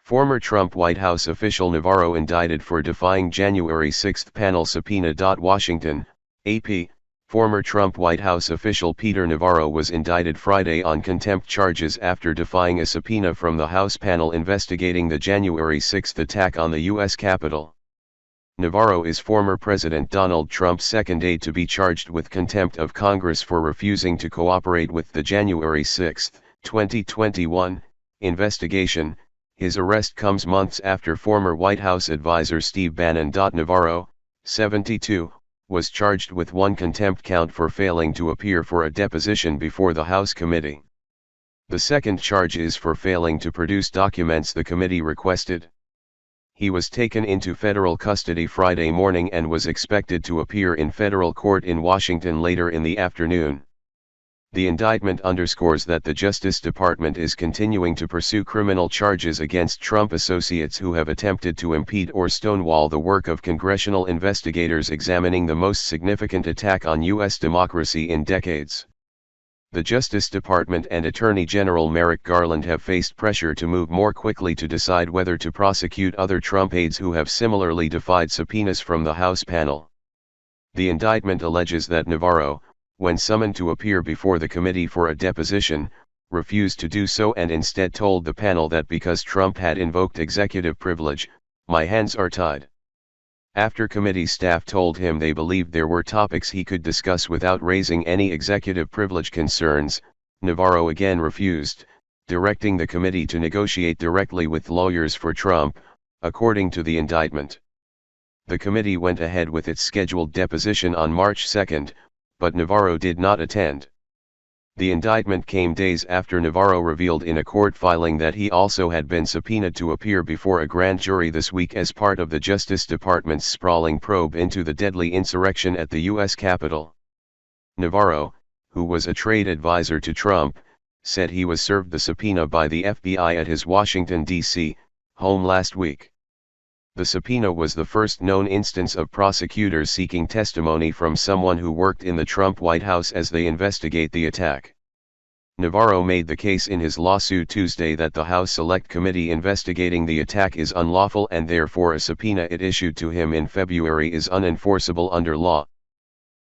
Former Trump White House official Navarro indicted for defying January 6 panel subpoena. Washington, AP. Former Trump White House official Peter Navarro was indicted Friday on contempt charges after defying a subpoena from the House panel investigating the January 6 attack on the U.S. Capitol. Navarro is former President Donald Trump's second aide to be charged with contempt of Congress for refusing to cooperate with the January 6, 2021, investigation. His arrest comes months after former White House advisor Steve Bannon. Navarro, 72, was charged with one contempt count for failing to appear for a deposition before the House committee. The second charge is for failing to produce documents the committee requested. He was taken into federal custody Friday morning and was expected to appear in federal court in Washington later in the afternoon. The indictment underscores that the Justice Department is continuing to pursue criminal charges against Trump associates who have attempted to impede or stonewall the work of congressional investigators examining the most significant attack on U.S. democracy in decades. The Justice Department and Attorney General Merrick Garland have faced pressure to move more quickly to decide whether to prosecute other Trump aides who have similarly defied subpoenas from the House panel. The indictment alleges that Navarro, when summoned to appear before the committee for a deposition, refused to do so and instead told the panel that because Trump had invoked executive privilege, "My hands are tied." After committee staff told him they believed there were topics he could discuss without raising any executive privilege concerns, Navarro again refused, directing the committee to negotiate directly with lawyers for Trump, according to the indictment. The committee went ahead with its scheduled deposition on March 2, but Navarro did not attend. The indictment came days after Navarro revealed in a court filing that he also had been subpoenaed to appear before a grand jury this week as part of the Justice Department's sprawling probe into the deadly insurrection at the U.S. Capitol. Navarro, who was a trade advisor to Trump, said he was served the subpoena by the FBI at his Washington, D.C., home last week. The subpoena was the first known instance of prosecutors seeking testimony from someone who worked in the Trump White House as they investigate the attack. Navarro made the case in his lawsuit Tuesday that the House Select Committee investigating the attack is unlawful and therefore a subpoena it issued to him in February is unenforceable under law.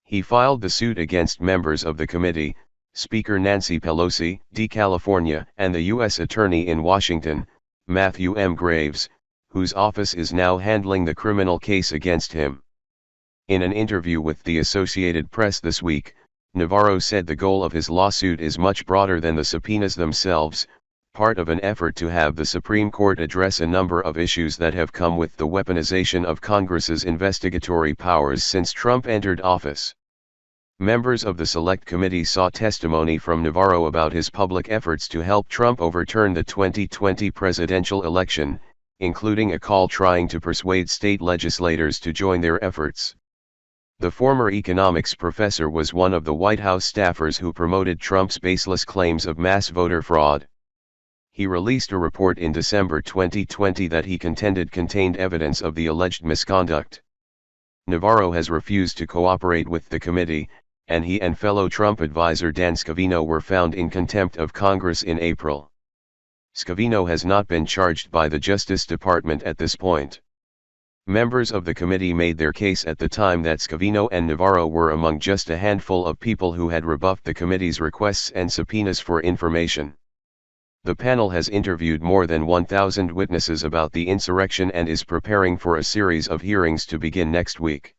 He filed the suit against members of the committee, Speaker Nancy Pelosi, D. California, and the U.S. Attorney in Washington, Matthew M. Graves, whose office is now handling the criminal case against him. In an interview with the Associated Press this week, Navarro said the goal of his lawsuit is much broader than the subpoenas themselves, part of an effort to have the Supreme Court address a number of issues that have come with the weaponization of Congress's investigatory powers since Trump entered office. Members of the Select Committee sought testimony from Navarro about his public efforts to help Trump overturn the 2020 presidential election, including a call trying to persuade state legislators to join their efforts. The former economics professor was one of the White House staffers who promoted Trump's baseless claims of mass voter fraud. He released a report in December 2020 that he contended contained evidence of the alleged misconduct. Navarro has refused to cooperate with the committee, and he and fellow Trump advisor Dan Scavino were found in contempt of Congress in April. Scavino has not been charged by the Justice Department at this point. Members of the committee made their case at the time that Scavino and Navarro were among just a handful of people who had rebuffed the committee's requests and subpoenas for information. The panel has interviewed more than 1,000 witnesses about the insurrection and is preparing for a series of hearings to begin next week.